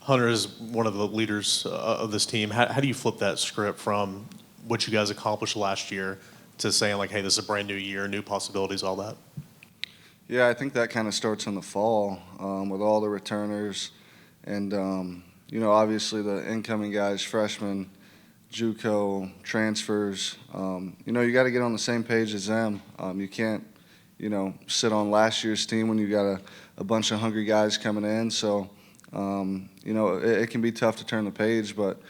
Hunter is one of the leaders of this team. How do you flip that script from what you guys accomplished last year to saying, like, hey, this is a brand new year, new possibilities, all that? Yeah, I think that kind of starts in the fall with all the returners and, obviously the incoming guys, freshmen, JUCO, transfers. You got to get on the same page as them. You can't, sit on last year's team when you got a bunch of hungry guys coming in. So, it can be tough to turn the page, but,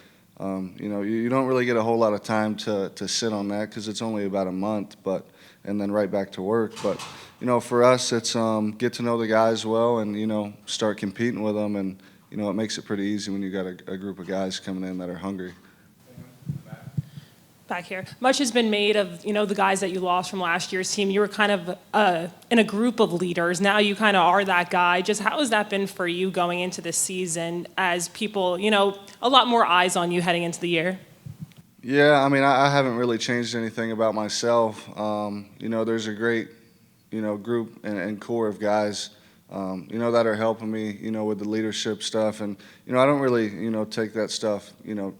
you don't really get a whole lot of time to sit on that because it's only about a month, and then right back to work. But, for us, it's get to know the guys well and, start competing with them. And, it makes it pretty easy when you got a group of guys coming in that are hungry. Back here. Much has been made of, the guys that you lost from last year's team. You were kind of in a group of leaders. Now you kind of are that guy. Just how has that been for you going into this season as people, a lot more eyes on you heading into the year? Yeah, I haven't really changed anything about myself. There's a great, group and core of guys, that are helping me, with the leadership stuff. And, I don't really, take that stuff,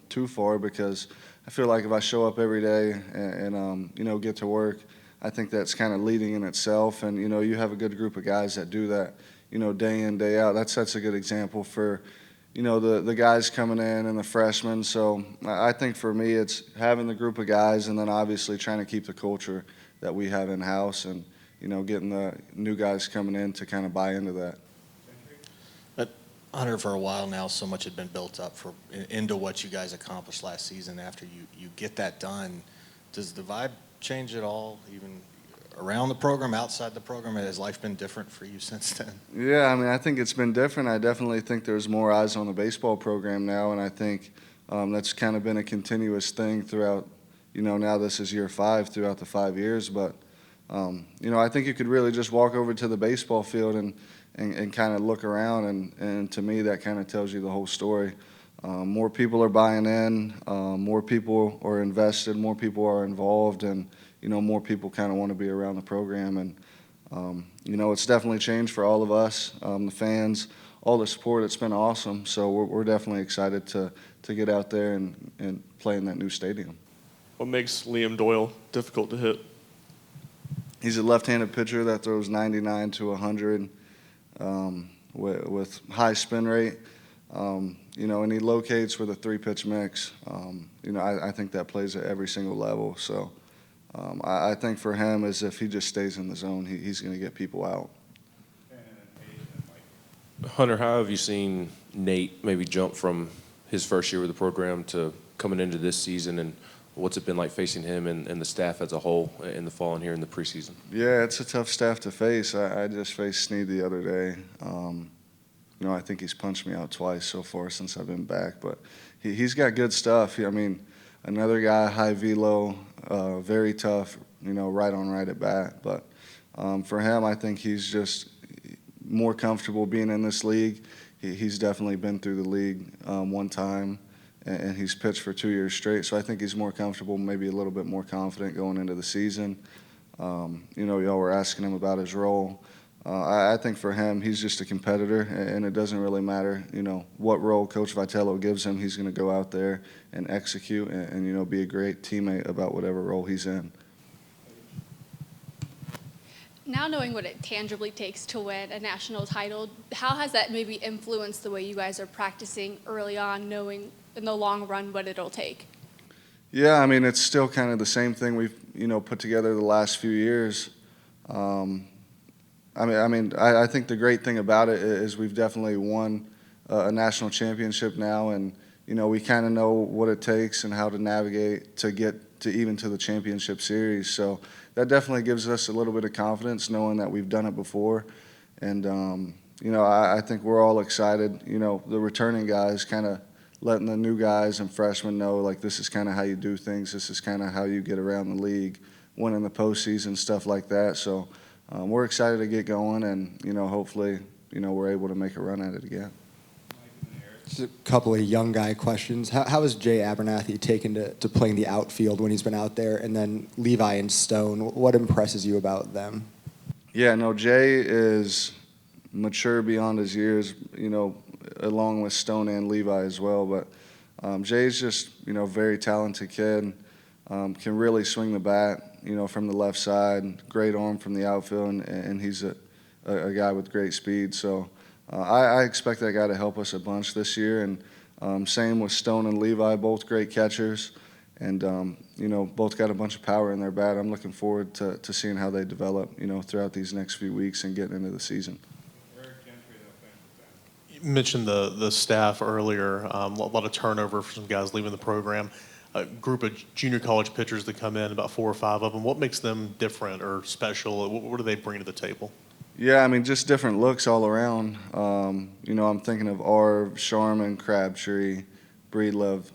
too far because I feel like if I show up every day and get to work, I think that's kind of leading in itself. And, you have a good group of guys that do that, day in, day out. That sets a good example for, the guys coming in and the freshmen. So I think for me it's having the group of guys and then obviously trying to keep the culture that we have in-house and, getting the new guys coming in to kind of buy into that. But Hunter, for a while now, so much had been built up into what you guys accomplished last season. After you get that done, does the vibe change at all, even around the program, outside the program? Has life been different for you since then? Yeah, I think it's been different. I definitely think there's more eyes on the baseball program now, and I think that's kind of been a continuous thing throughout, now this is year 5 throughout the 5 years. But, I think you could really just walk over to the baseball field and kind of look around, and to me that kind of tells you the whole story. More people are buying in, more people are invested, more people are involved, and more people kind of want to be around the program. And it's definitely changed for all of us, the fans, all the support. It's been awesome. So we're definitely excited to get out there and play in that new stadium. What makes Liam Doyle difficult to hit? He's a left-handed pitcher that throws 99 to 100 with high spin rate, and he locates with a 3-pitch mix. I think that plays at every single level. So I think for him is if he just stays in the zone, he's going to get people out. Hunter, how have you seen Nate maybe jump from his first year with the program to coming into this season, and what's it been like facing him and the staff as a whole in the fall and here in the preseason? Yeah, it's a tough staff to face. I just faced Snead the other day. I think he's punched me out twice so far since I've been back, but he's got good stuff. Another guy, high velo, very tough, right on right at bat. But for him, I think he's just more comfortable being in this league. He's definitely been through the league one time, and he's pitched for 2 years straight. So I think he's more comfortable, maybe a little bit more confident going into the season. Y'all were asking him about his role. I think for him, he's just a competitor, and it doesn't really matter, what role Coach Vitello gives him. He's going to go out there and execute and be a great teammate about whatever role he's in. Now knowing what it tangibly takes to win a national title, how has that maybe influenced the way you guys are practicing early on, knowing in the long run what it'll take? Yeah, it's still kind of the same thing we've, put together the last few years. I think the great thing about it is we've definitely won a national championship now, and we kind of know what it takes and how to navigate to get to even to the championship series. So that definitely gives us a little bit of confidence knowing that we've done it before. And I think we're all excited. The returning guys kind of letting the new guys and freshmen know, like, this is kind of how you do things. This is kind of how you get around the league, winning the postseason, stuff like that. So we're excited to get going, and hopefully we're able to make a run at it again. Just a couple of young guy questions. How has Jay Abernathy taken to playing the outfield when he's been out there, and then Levi and Stone? What impresses you about them? Yeah, no, Jay is mature beyond his years. along with Stone and Levi as well. But Jay's just, very talented kid, can really swing the bat, from the left side, great arm from the outfield, and he's a guy with great speed. So I expect that guy to help us a bunch this year. And same with Stone and Levi, both great catchers. And, both got a bunch of power in their bat. I'm looking forward to seeing how they develop, throughout these next few weeks and getting into the season. You mentioned the staff earlier, a lot of turnover for some guys leaving the program. A group of junior college pitchers that come in, about 4 or 5 of them. What makes them different or special? What do they bring to the table? Yeah, I mean, just different looks all around. I'm thinking of Arv, Sharman, Crabtree, Breedlove.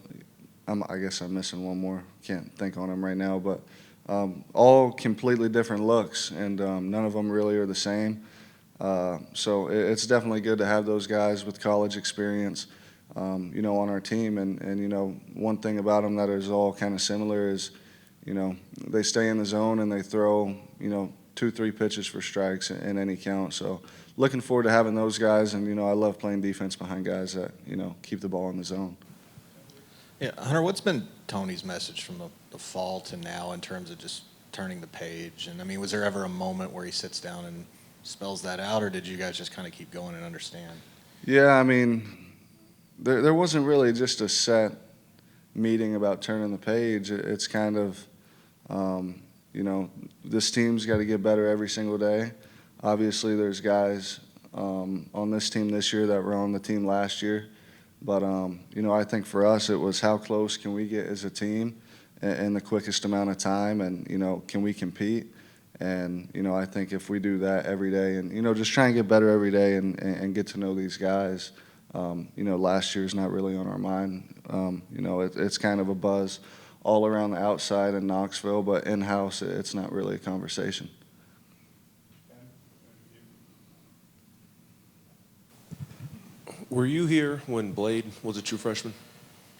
I guess I'm missing one more. Can't think on them right now, but all completely different looks, and none of them really are the same. So it's definitely good to have those guys with college experience, on our team. And one thing about them that is all kind of similar is, they stay in the zone and they throw, 2-3 pitches for strikes in any count. So looking forward to having those guys, and I love playing defense behind guys that keep the ball in the zone. Yeah, Hunter, what's been Tony's message from the fall to now in terms of just turning the page? And I mean, was there ever a moment where he sits down and spells that out, or did you guys just kind of keep going and understand? Yeah, I mean, there wasn't really just a set meeting about turning the page. It's kind of, this team's got to get better every single day. Obviously, there's guys on this team this year that were on the team last year. But, I think for us it was how close can we get as a team in the quickest amount of time, and, can we compete? And, I think if we do that every day and, just try and get better every day and get to know these guys, last year's not really on our mind. It's kind of a buzz all around the outside in Knoxville, but in-house it's not really a conversation. Were you here when Blade was a true freshman?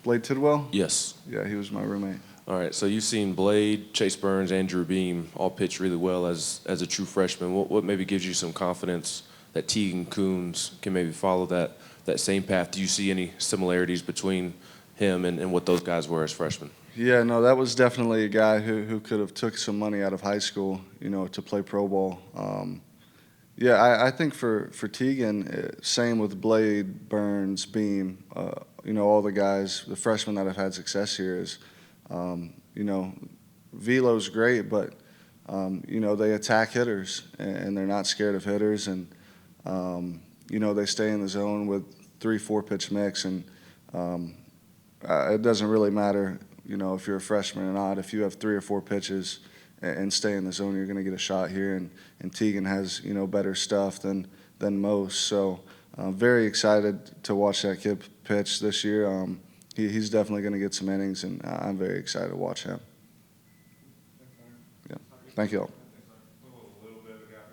Blade Tidwell? Yes. Yeah, he was my roommate. All right, so you've seen Blade, Chase Burns, Andrew Beam all pitch really well as a true freshman. What maybe gives you some confidence that Teagan Coons can maybe follow that same path? Do you see any similarities between him and what those guys were as freshmen? Yeah, no, that was definitely a guy who could have took some money out of high school, to play pro ball. Yeah, I think for Teagan, same with Blade, Burns, Beam, all the guys, the freshmen that have had success here is, Velo's great, but, they attack hitters, and they're not scared of hitters, and, they stay in the zone with 3-4 pitch mix, and it doesn't really matter, if you're a freshman or not. If you have 3 or 4 pitches and stay in the zone, you're going to get a shot here. And Teagan has, better stuff than most. So very excited to watch that kid pitch this year. He's definitely going to get some innings, and I'm very excited to watch him. Yeah. Thank you all.